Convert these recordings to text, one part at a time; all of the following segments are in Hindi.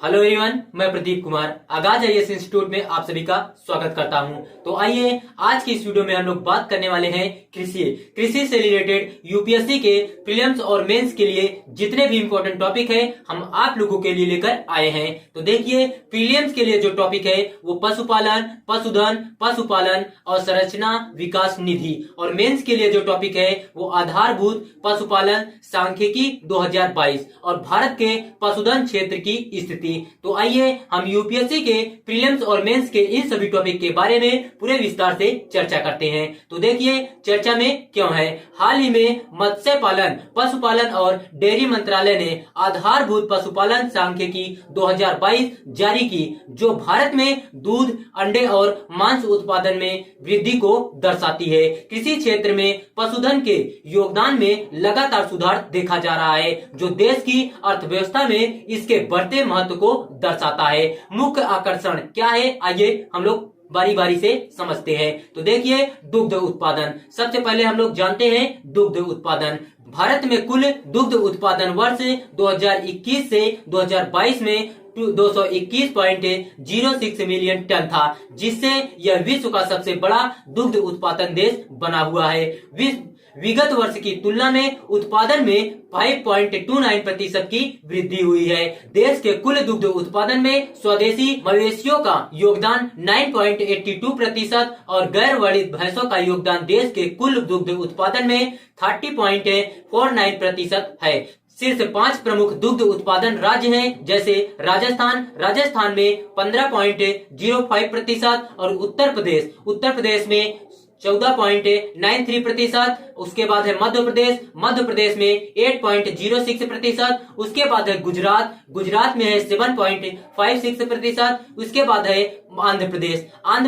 हेलो एवरीवन, मैं प्रदीप कुमार आगाज आईएएस इंस्टीट्यूट में आप सभी का स्वागत करता हूं। तो आइए आज की इस वीडियो में हम लोग बात करने वाले हैं कृषि से रिलेटेड यूपीएससी के प्रीलिम्स और मेंस के लिए जितने भी इंपॉर्टेंट टॉपिक है हम आप लोगों के लिए लेकर आए हैं। तो देखिए, प्रीलिम्स के लिए जो टॉपिक है वो पशुपालन, पशुधन, पशुपालन और संरचना विकास निधि, और मेंस के लिए जो टॉपिक है वो आधारभूत पशुपालन सांख्यिकी 2022 और भारत के पशुधन क्षेत्र की स्थिति। तो आइए हम यूपीएससी के प्रीलिम्स और मेंस के इन सभी टॉपिक के बारे में पूरे विस्तार से चर्चा करते हैं। तो देखिए, चर्चा में क्यों है। हाल ही में मत्स्य पालन, पशुपालन और डेयरी मंत्रालय ने आधारभूत पशुपालन सांख्यिकी 2022 जारी की, जो भारत में दूध, अंडे और मांस उत्पादन में वृद्धि को दर्शाती है। कृषि क्षेत्र में पशुधन के योगदान में लगातार सुधार देखा जा रहा है, जो देश की अर्थव्यवस्था में इसके बढ़ते महत्व को दर्शाता है। मुख्य आकर्षण क्या है, आइए हम लोग बारी बारी से समझते हैं। तो देखिए, दुग्ध उत्पादन। सबसे पहले हम लोग जानते हैं दुग्ध उत्पादन। भारत में कुल दुग्ध उत्पादन वर्ष 2021 से 2022 में 221.06 मिलियन टन था, जिससे यह विश्व का सबसे बड़ा दुग्ध उत्पादन देश बना हुआ है। विगत वर्ष की तुलना में उत्पादन में 5.29% की वृद्धि हुई है। देश के कुल दुग्ध उत्पादन में स्वदेशी मवेशियों का योगदान 9.82% और गैर वर्णित भैंसों का योगदान देश के कुल दुग्ध उत्पादन में 30.49% है। शीर्ष 5 प्रमुख दुग्ध उत्पादन राज्य हैं, जैसे राजस्थान में 15.05% और उत्तर प्रदेश में 14.93%। उसके बाद है मध्य प्रदेश में 8.06%। उसके बाद है गुजरात में है 7.56%। उसके बाद है आंध्र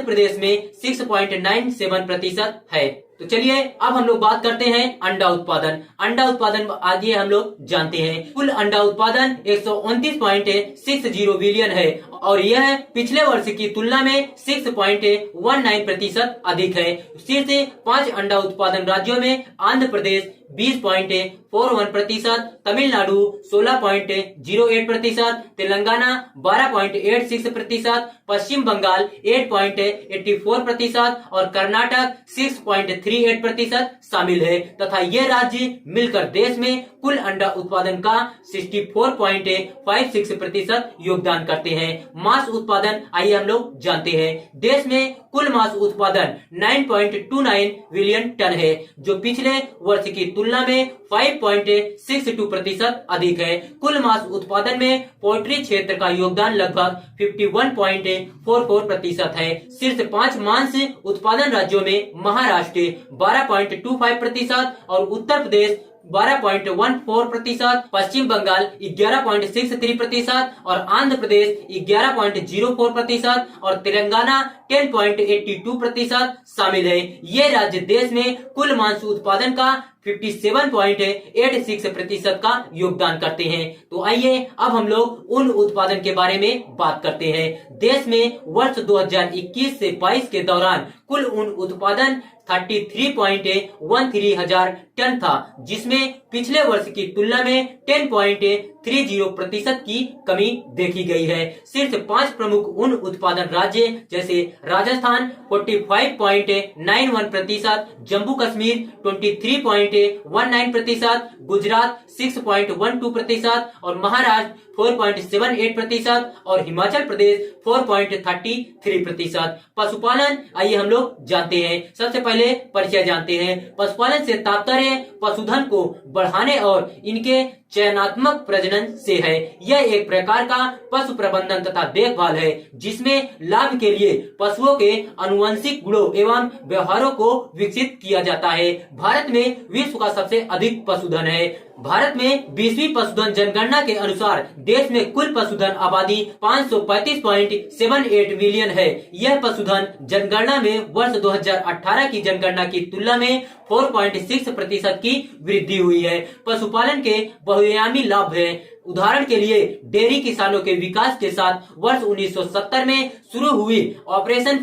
प्रदेश में 6.97% है। तो चलिए अब हम लोग बात करते हैं अंडा उत्पादन आगे हम लोग जानते हैं। कुल अंडा उत्पादन 129.60 बिलियन है और यह पिछले वर्ष की तुलना में 6.19% अधिक है। शीर्ष 5 अंडा उत्पादन राज्यों में आंध्र प्रदेश 20.41%, तमिलनाडु 16.08%, तेलंगाना 12.86%, पश्चिम बंगाल 8.84% और कर्नाटक 6.38% शामिल है, तथा ये राज्य मिलकर देश में कुल अंडा उत्पादन का 64.56% योगदान करते हैं। मांस उत्पादन आइए हम लोग जानते हैं। देश में कुल मांस उत्पादन 9.29 बिलियन टन है, जो पिछले वर्ष की तुलना में 5.62% अधिक है। कुल मांस उत्पादन में पोल्ट्री क्षेत्र का योगदान लगभग 51.44% है। शीर्ष 5 मांस उत्पादन राज्यों में महाराष्ट्र 12.25% और उत्तर प्रदेश 12.14%, पश्चिम बंगाल 11.63% और आंध्र प्रदेश 11.04% और तेलंगाना 10.82% शामिल है। ये राज्य देश में कुल मांस उत्पादन का 57.86% का योगदान करते हैं। तो आइए अब हम लोग उन उत्पादन के बारे में बात करते हैं। देश में वर्ष 2021 से 22 के दौरान कुल उन उत्पादन 33.13 हजार टन था, जिसमें पिछले वर्ष की तुलना में 10.30% की कमी देखी गई है। शीर्ष 5 प्रमुख उन उत्पादन राज्य जैसे राजस्थान 45.91%, जम्मू कश्मीर 23.19%, गुजरात 6.12% और महाराष्ट्र 4.78% और हिमाचल प्रदेश 4.33%। पशुपालन आइए हम लोग जानते हैं। सबसे पहले परिचय जानते हैं। पशुपालन से तात्पर्य पशुधन को बढ़ाने और इनके चयनात्मक प्रजनन से है। यह एक प्रकार का पशु प्रबंधन तथा देखभाल है, जिसमें लाभ के लिए पशुओं के आनुवंशिक गुणों एवं व्यवहारों को विकसित किया जाता है। भारत में विश्व का सबसे अधिक पशुधन है। भारत में 20वीं पशुधन जनगणना के अनुसार देश में कुल पशुधन आबादी 535.78 मिलियन है। यह पशुधन जनगणना में वर्ष 2018 की जनगणना की तुलना में 4.6% की वृद्धि हुई है। पशुपालन के बहुआयामी लाभ है। उदाहरण के लिए डेयरी किसानों के विकास के साथ वर्ष 1970 में शुरू हुई ऑपरेशन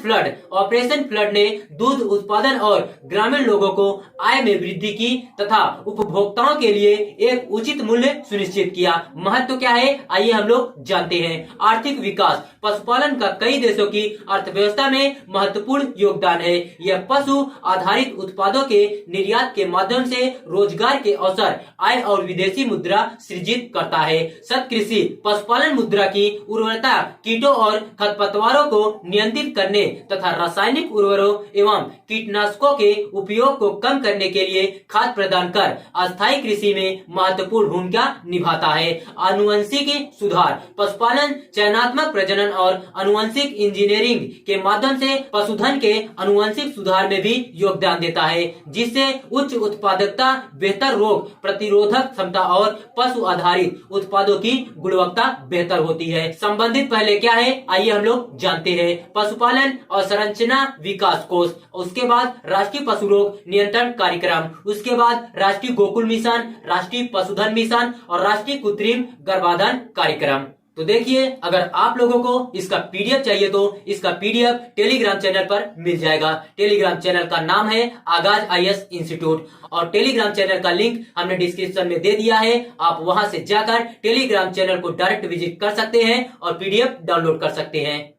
फ्लड ने दूध उत्पादन और ग्रामीण लोगों को आय में वृद्धि की तथा उपभोक्ताओं के लिए एक उचित मूल्य सुनिश्चित किया। महत्व क्या है, आइए हम लोग जानते हैं। आर्थिक विकास, पशुपालन का कई देशों की अर्थव्यवस्था में महत्वपूर्ण योगदान है। यह पशु आधारित उत्पादों के निर्यात के माध्यम से रोजगार के अवसर, आय और विदेशी मुद्रा सृजित करता है। सतकृषि पशुपालन मुद्रा की उर्वरता, कीटों और खरपतवारों को नियंत्रित करने तथा रासायनिक उर्वरकों एवं कीटनाशकों के उपयोग को कम करने के लिए खाद प्रदान कर अस्थायी कृषि में महत्वपूर्ण भूमिका निभाता है। आनुवंशिक सुधार, पशुपालन चयनात्मक प्रजनन और आनुवंशिक इंजीनियरिंग के माध्यम से पशुधन के आनुवंशिक सुधार में भी योगदान देता है, जिससे उच्च उत्पादकता, बेहतर रोग प्रतिरोधक क्षमता और पशु आधारित उत्पादों की गुणवत्ता बेहतर होती है। संबंधित पहले क्या है, आइए हम लोग जानते हैं। पशुपालन और संरचना विकास कोष, उसके बाद राष्ट्रीय पशु रोग नियंत्रण कार्यक्रम, उसके बाद राष्ट्रीय गोकुल मिशन, राष्ट्रीय पशुधन मिशन और राष्ट्रीय कृत्रिम गर्भाधान कार्यक्रम। तो देखिए, अगर आप लोगों को इसका पीडीएफ चाहिए तो इसका पीडीएफ टेलीग्राम चैनल पर मिल जाएगा। टेलीग्राम चैनल का नाम है आगाज आईएएस इंस्टीट्यूट और टेलीग्राम चैनल का लिंक हमने डिस्क्रिप्शन में दे दिया है। आप वहां से जाकर टेलीग्राम चैनल को डायरेक्ट विजिट कर सकते हैं और पीडीएफ डाउनलोड कर सकते हैं।